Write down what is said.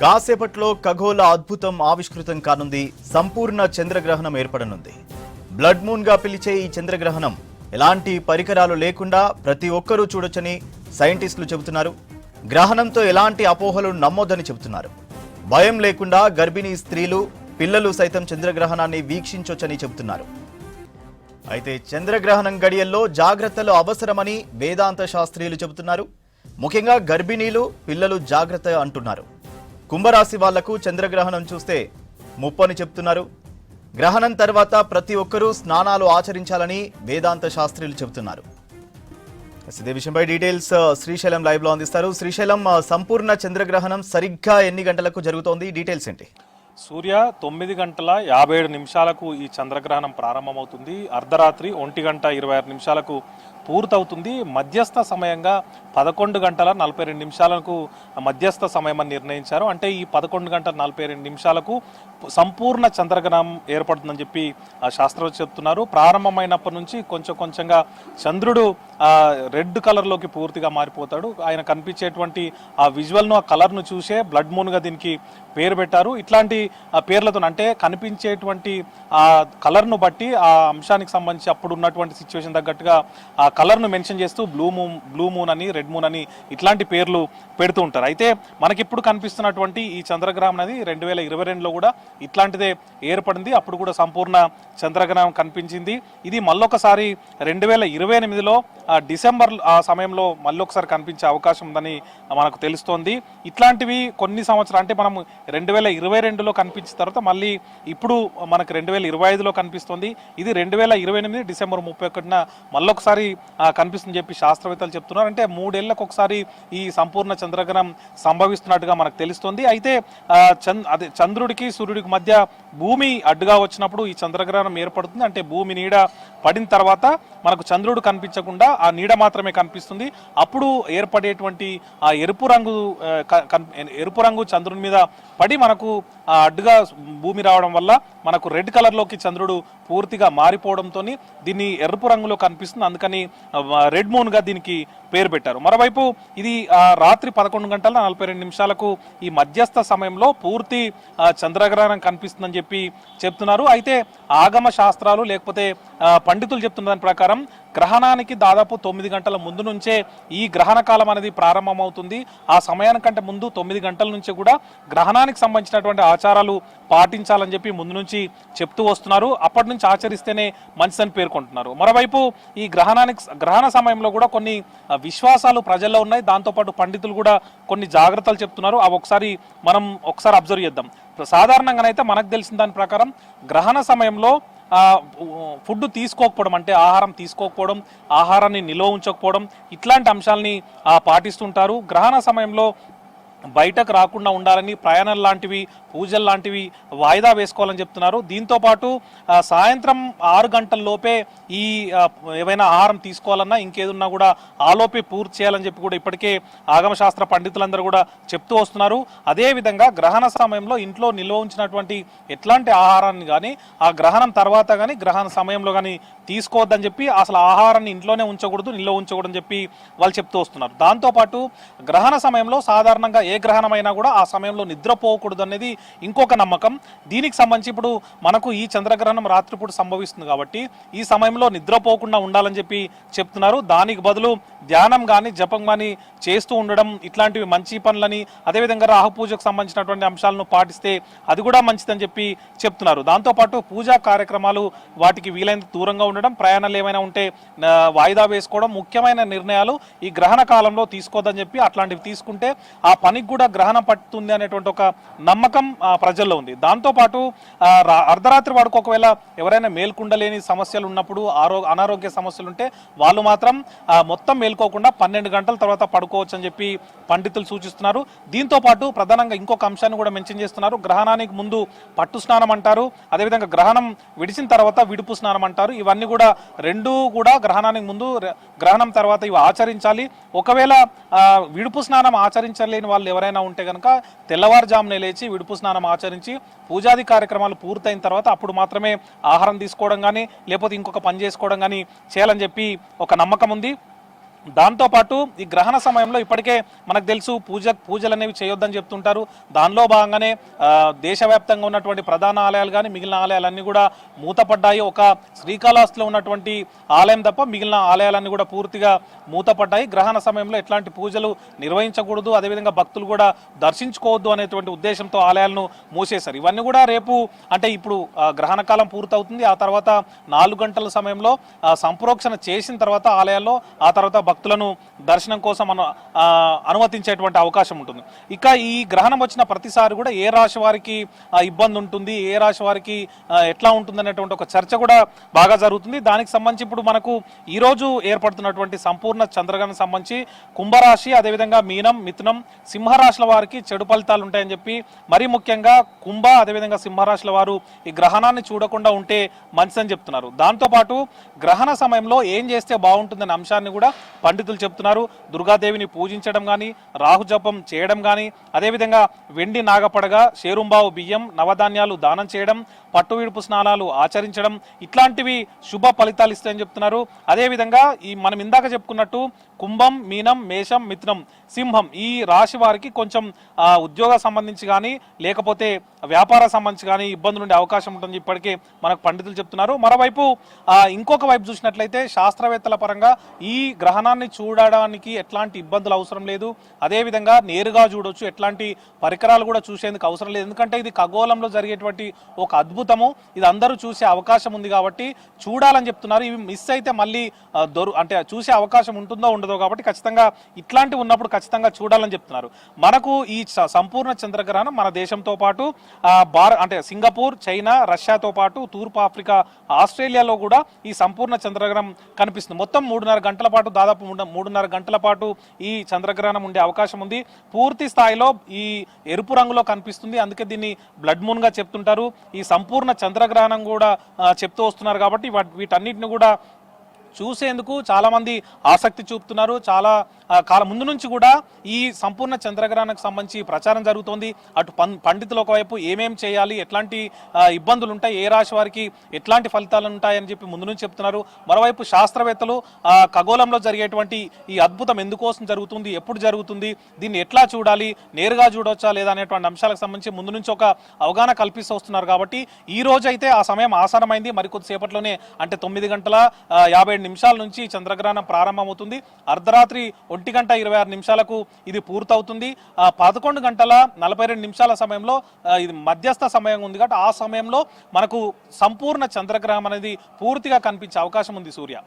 కాసేపట్లో ఖగోళ అద్భుతం ఆవిష్కృతం కానుంది. సంపూర్ణ చంద్రగ్రహణం ఏర్పడనుంది. బ్లడ్ మూన్ గా పిలిచే ఈ చంద్రగ్రహణం ఎలాంటి పరికరాలు లేకుండా ప్రతి ఒక్కరూ చూడొచ్చని సైంటిస్టులు చెబుతున్నారు. గ్రహణంతో ఎలాంటి అపోహలు నమ్మొద్దని చెబుతున్నారు. భయం లేకుండా గర్భిణీ స్త్రీలు, పిల్లలు సైతం చంద్రగ్రహణాన్ని వీక్షించొచ్చని చెబుతున్నారు. అయితే చంద్రగ్రహణం గడియల్లో జాగ్రత్తలు అవసరమని వేదాంత శాస్త్రీయులు చెబుతున్నారు. ముఖ్యంగా గర్భిణీలు, పిల్లలు జాగ్రత్త అంటున్నారు. కుంభరాశి వాళ్లకు చంద్రగ్రహణం చూస్తే ముప్పని చెప్తున్నారు. గ్రహణం తర్వాత ప్రతి ఒక్కరూ స్నానాలు ఆచరించాలని వేదాంత శాస్త్రీయులు చెబుతున్నారు. ఇదే విషయంపై డీటెయిల్స్ శ్రీశైలం లైవ్ లో అందిస్తారు. శ్రీశైలం, సంపూర్ణ చంద్రగ్రహణం సరిగ్గా ఎన్ని గంటలకు జరుగుతోంది? డీటెయిల్స్ ఏంటి? సూర్య 9:57 ఈ చంద్రగ్రహణం ప్రారంభమవుతుంది. అర్ధరాత్రి 1:26 పూర్తవుతుంది. మధ్యస్థ సమయంగా 11:42 మధ్యస్థ సమయం అని నిర్ణయించారు. అంటే ఈ 11:42 సంపూర్ణ చంద్రగ్రహణం ఏర్పడుతుందని చెప్పి శాస్త్రవేత్తలు చెప్తున్నారు. ప్రారంభమైనప్పటి నుంచి కొంచెంగా చంద్రుడు రెడ్ కలర్లోకి పూర్తిగా మారిపోతాడు. ఆయన కనిపించేటువంటి ఆ విజువల్ను, ఆ కలర్ను చూసే బ్లడ్ మూన్గా దీనికి పేరు పెట్టారు. ఇట్లాంటి పేర్లతో అంటే కనిపించేటువంటి ఆ కలర్ను బట్టి ఆ అంశానికి సంబంధించి అప్పుడు ఉన్నటువంటి సిచ్యువేషన్ తగ్గట్టుగా ఆ కలర్ను మెన్షన్ చేస్తూ బ్లూ మూన్ అని, రెడ్ మూన్ అని ఇట్లాంటి పేర్లు పెడుతూ ఉంటారు. అయితే మనకిప్పుడు కనిపిస్తున్నటువంటి ఈ చంద్రగ్రహణం అనేది 2022లో కూడా ఇట్లాంటిదే ఏర్పడింది. అప్పుడు కూడా సంపూర్ణ చంద్రగ్రహణం కనిపించింది. ఇది మళ్ళొకసారి 2028లో డిసెంబర్ ఆ సమయంలో మళ్ళొకసారి కనిపించే అవకాశం ఉందని మనకు తెలుస్తోంది. ఇట్లాంటివి కొన్ని సంవత్సరాలు అంటే మనం 2022లో కనిపించిన తర్వాత మళ్ళీ ఇప్పుడు మనకు 2025లో కనిపిస్తుంది. ఇది 2028 డిసెంబర్ 31న మళ్ళొకసారి కనిపిస్తుందని చెప్పి శాస్త్రవేత్తలు చెప్తున్నారు. అంటే 3 ఏళ్లకు ఒకసారి ఈ సంపూర్ణ చంద్రగ్రహణం సంభవిస్తున్నట్టుగా మనకు తెలుస్తుంది. అయితే చంద్రుడికి సూర్యుడికి మధ్య భూమి అడ్డుగా వచ్చినప్పుడు ఈ చంద్రగ్రహణం ఏర్పడుతుంది. అంటే భూమి నీడ పడిన తర్వాత మనకు చంద్రుడు కనిపించకుండా ఆ నీడ మాత్రమే కనిపిస్తుంది. అప్పుడు ఏర్పడేటువంటి ఆ ఎరుపు రంగు చంద్రుని మీద పడి మనకు అడ్డుగా భూమి రావడం వల్ల మనకు రెడ్ కలర్లోకి చంద్రుడు పూర్తిగా మారిపోవడంతో దీన్ని ఎరుపు రంగులో కనిపిస్తుంది. అందుకని రెడ్ మూన్ గా దీనికి పేరు పెట్టారు. మరోవైపు ఇది రాత్రి 11:42 ఈ మధ్యస్థ సమయంలో పూర్తి చంద్రగ్రహణం కనిపిస్తుందని చెప్పి చెప్తున్నారు. అయితే ఆగమ శాస్త్రాలు లేకపోతే పండితులు చెప్తున్న దాని ప్రకారం గ్రహణానికి దాదాపు 9 గంటల ముందు నుంచే ఈ గ్రహణ కాలం అనేది ప్రారంభమవుతుంది. ఆ సమయానికంటే ముందు 9 గంటల నుంచి కూడా గ్రహణానికి సంబంధించినటువంటి ఆచారాలు పాటించాలని చెప్పి ముందు నుంచి చెప్తూ వస్తున్నారు. అప్పటి నుంచి ఆచరిస్తేనే మంచిదని పేర్కొంటున్నారు. మరోవైపు ఈ గ్రహణ సమయంలో కూడా కొన్ని విశ్వాసాలు ప్రజల్లో ఉన్నాయి. దాంతోపాటు పండితులు కూడా కొన్ని జాగ్రత్తలు చెప్తున్నారు. అవి మనం ఒకసారి అబ్జర్వ్ చేద్దాం. సాధారణంగానైతే మనకు తెలిసిన దాని ప్రకారం గ్రహణ సమయంలో ఫుడ్ తీసుకోకపోవడం, అంటే ఆహారం తీసుకోకపోవడం, ఆహారాన్ని నిల్వ ఉంచకపోవడం, ఇట్లాంటి అంశాలని పాటిస్తుంటారు. గ్రహణ సమయంలో బయటకు రాకుండా ఉండాలని, ప్రయాణాలు లాంటివి, పూజలు లాంటివి వాయిదా వేసుకోవాలని చెప్తున్నారు. దీంతోపాటు సాయంత్రం 6 గంటల లోపే ఈ ఏవైనా ఆహారం తీసుకోవాలన్నా ఇంకేదన్నా కూడా ఆలోపే పూర్తి చేయాలని చెప్పి కూడా ఇప్పటికే ఆగమశాస్త్ర పండితులందరూ కూడా చెప్తూ వస్తున్నారు. అదేవిధంగా గ్రహణ సమయంలో ఇంట్లో నిల్వ ఉంచినటువంటి ఎట్లాంటి ఆహారాన్ని కానీ ఆ గ్రహణం తర్వాత కానీ గ్రహణ సమయంలో కానీ తీసుకోవద్దని చెప్పి, అసలు ఆహారాన్ని ఇంట్లోనే ఉంచకూడదు, నిల్వ ఉంచకూడదని చెప్పి వాళ్ళు చెప్తూ వస్తున్నారు. దాంతోపాటు గ్రహణ సమయంలో సాధారణంగా ఏ గ్రహణమైనా కూడా ఆ సమయంలో నిద్రపోకూడదు అనేది ఇంకొక నమ్మకం. దీనికి సంబంధించి ఇప్పుడు మనకు ఈ చంద్రగ్రహణం రాత్రిపూట సంభవిస్తుంది కాబట్టి ఈ సమయంలో నిద్రపోకుండా ఉండాలని చెప్పి చెప్తున్నారు. దానికి బదులు ధ్యానం కానీ జపం కానీ చేస్తూ ఉండడం, ఇట్లాంటివి మంచి పనులని, అదేవిధంగా రాహుపూజకు సంబంధించినటువంటి అంశాలను పాటిస్తే అది కూడా మంచిదని చెప్పి చెప్తున్నారు. దాంతోపాటు పూజా కార్యక్రమాలు వాటికి వీలైనంత దూరంగా ఉండడం, ప్రయాణాలు ఏమైనా ఉంటే వాయిదా వేసుకోవడం, ముఖ్యమైన నిర్ణయాలు ఈ గ్రహణ కాలంలో తీసుకోవద్దని చెప్పి, అట్లాంటివి తీసుకుంటే ఆ పనికి కూడా గ్రహణం పట్టుతుంది అనేటువంటి ఒక నమ్మకం ప్రజల్లో ఉంది. దాంతోపాటు అర్ధరాత్రి వాడుకు ఒకవేళ ఎవరైనా మేల్కుండలేని సమస్యలు ఉన్నప్పుడు, అనారోగ్య సమస్యలు ఉంటే వాళ్ళు మాత్రం మొత్తం మేల్కోకుండా 12 గంటల తర్వాత పడుకోవచ్చు అని చెప్పి పండితులు సూచిస్తున్నారు. దీంతో పాటు ప్రధానంగా ఇంకొక అంశాన్ని కూడా మెన్షన్ చేస్తున్నారు. గ్రహణానికి ముందు పట్టు స్నానం అంటారు, అదేవిధంగా గ్రహణం విడిచిన తర్వాత విడుపు స్నానం అంటారు. ఇవన్నీ కూడా రెండూ కూడా గ్రహణానికి ముందు, గ్రహణం తర్వాత ఇవి ఆచరించాలి. ఒకవేళ విడుపు స్నానం ఆచరించలేని వాళ్ళు ఎవరైనా ఉంటే కనుక తెల్లవారుజామునే లేచి విడుపు స్నానం ఆచరించి పూజాది కార్యక్రమాలు పూర్తయిన తర్వాత అప్పుడు మాత్రమే ఆహారం తీసుకోవడం కానీ లేకపోతే ఇంకొక పని చేసుకోవడం కానీ చేయాలని చెప్పి ఒక నమ్మకం ఉంది. దాంతోపాటు ఈ గ్రహణ సమయంలో ఇప్పటికే మనకు తెలుసు పూజలు అనేవి చేయొద్దని చెప్తుంటారు. దానిలో భాగంగానే దేశవ్యాప్తంగా ఉన్నటువంటి ప్రధాన ఆలయాలు కానీ మిగిలిన ఆలయాలన్నీ కూడా మూతపడ్డాయి. ఒక శ్రీకాళహస్తిలో ఉన్నటువంటి ఆలయం తప్ప మిగిలిన ఆలయాలన్నీ కూడా పూర్తిగా మూతపడ్డాయి. గ్రహణ సమయంలో ఎట్లాంటి పూజలు నిర్వహించకూడదు, అదేవిధంగా భక్తులు కూడా దర్శించుకోవద్దు అనేటువంటి ఉద్దేశంతో ఆలయాలను మూసేశారు. ఇవన్నీ కూడా రేపు అంటే ఇప్పుడు గ్రహణ కాలం పూర్తవుతుంది. ఆ తర్వాత 4 గంటల సమయంలో సంప్రోక్షణ చేసిన తర్వాత ఆలయాల్లో ఆ తర్వాత భక్తులను దర్శనం కోసం అనుమతించేటువంటి అవకాశం ఉంటుంది. ఇక ఈ గ్రహణం వచ్చిన ప్రతిసారి కూడా ఏ రాశి వారికి ఇబ్బంది ఉంటుంది, ఏ రాశి వారికి ఎట్లా ఉంటుంది అనేటువంటి ఒక చర్చ కూడా బాగా జరుగుతుంది. దానికి సంబంధించి ఇప్పుడు మనకు ఈ రోజు ఏర్పడుతున్నటువంటి సంపూర్ణ చంద్రగ్రహణం సంబంధించి కుంభరాశి, అదేవిధంగా మీనం, మిథునం, సింహరాశుల వారికి చెడు ఫలితాలు ఉంటాయని చెప్పి, మరీ ముఖ్యంగా కుంభ అదేవిధంగా సింహరాశుల వారు ఈ గ్రహణాన్ని చూడకుండా ఉంటే మంచిదని చెప్తున్నారు. దాంతోపాటు గ్రహణ సమయంలో ఏం చేస్తే బాగుంటుందనే అంశాన్ని కూడా పండితులు చెప్తున్నారు. దుర్గాదేవిని పూజించడం కానీ, రాహు జపం చేయడం కానీ, అదేవిధంగా వెండి నాగపడగా, షేరుంబావు బియ్యం, నవధాన్యాలు దానం చేయడం, పట్టు విడుపు స్నానాలు ఆచరించడం ఇట్లాంటివి శుభ ఫలితాలు ఇస్తాయని చెప్తున్నారు. అదేవిధంగా ఈ మనం ఇందాక చెప్పుకున్నట్టు కుంభం, మీనం, మేషం, మిథునం, సింహం ఈ రాశి వారికి కొంచెం ఉద్యోగ సంబంధించి కానీ లేకపోతే వ్యాపార సంబంధించి కానీ ఇబ్బందులు ఉండే అవకాశం ఉంటుంది ఇప్పటికే మనకు పండితులు చెప్తున్నారు. మరోవైపు ఇంకొక వైపు చూసినట్లయితే శాస్త్రవేత్తల పరంగా ఈ గ్రహణాన్ని చూడడానికి ఎట్లాంటి ఇబ్బందులు అవసరం లేదు, అదేవిధంగా నేరుగా చూడొచ్చు, ఎట్లాంటి పరికరాలు కూడా చూసేందుకు అవసరం లేదు. ఎందుకంటే ఇది ఖగోళంలో జరిగేటువంటి ఒక అద్భుతము, ఇది అందరూ చూసే అవకాశం ఉంది కాబట్టి చూడాలని చెప్తున్నారు. ఇవి మిస్ అయితే మళ్ళీ అంటే చూసే అవకాశం ఉంటుందో ఉండదో కాబట్టి ఖచ్చితంగా ఇట్లాంటివి ఉన్నప్పుడు ఖచ్చితంగా చూడాలని చెప్తున్నారు. మనకు ఈ సంపూర్ణ చంద్రగ్రహణం మన దేశంతో పాటు అంటే సింగపూర్, చైనా, రష్యాతో పాటు తూర్పు ఆఫ్రికా, ఆస్ట్రేలియాలో కూడా ఈ సంపూర్ణ చంద్రగ్రహణం కనిపిస్తుంది. మొత్తం 3.5 గంటల పాటు, దాదాపు 3.5 గంటల పాటు ఈ చంద్రగ్రహణం ఉండే అవకాశం ఉంది. పూర్తి స్థాయిలో ఈ ఎరుపు రంగులో కనిపిస్తుంది, అందుకే దీన్ని బ్లడ్ మూన్ గా చెప్తుంటారు. ఈ సంపూర్ణ చంద్రగ్రహణం కూడా చెప్తూ వస్తున్నారు కాబట్టి వీటన్నిటిని కూడా చూసేందుకు చాలా మంది ఆసక్తి చూపుతున్నారు. చాలా కాలం ముందు నుంచి కూడా ఈ సంపూర్ణ చంద్రగ్రహణకు సంబంధించి ప్రచారం జరుగుతోంది. అటు పండితులు ఒకవైపు ఏమేం చేయాలి, ఎట్లాంటి ఇబ్బందులు ఉంటాయి, ఏ రాశి వారికి ఎట్లాంటి ఫలితాలు ఉంటాయని చెప్పి ముందు నుంచి చెప్తున్నారు. మరోవైపు శాస్త్రవేత్తలు ఖగోళంలో జరిగేటువంటి ఈ అద్భుతం ఎందుకోసం జరుగుతుంది, ఎప్పుడు జరుగుతుంది, దీన్ని ఎట్లా చూడాలి, నేరుగా చూడొచ్చా లేదా అనేటువంటి అంశాలకు సంబంధించి ముందు నుంచి ఒక అవగాహన కల్పిస్తూ వస్తున్నారు. కాబట్టి ఈ రోజు అయితే ఆ సమయం ఆసన్నమైంది. మరికొద్దిసేపట్లోనే అంటే 9:57 నిమిషాల నుంచి చంద్రగ్రహణం ప్రారంభమవుతుంది. అర్ధరాత్రి 1:26 ఇది పూర్తవుతుంది. 11:42 సమయంలో ఇది మధ్యస్థ సమయం ఉంది కాబట్టి ఆ సమయంలో మనకు సంపూర్ణ చంద్రగ్రహణం అనేది పూర్తిగా కనిపించే అవకాశం ఉంది. సూర్య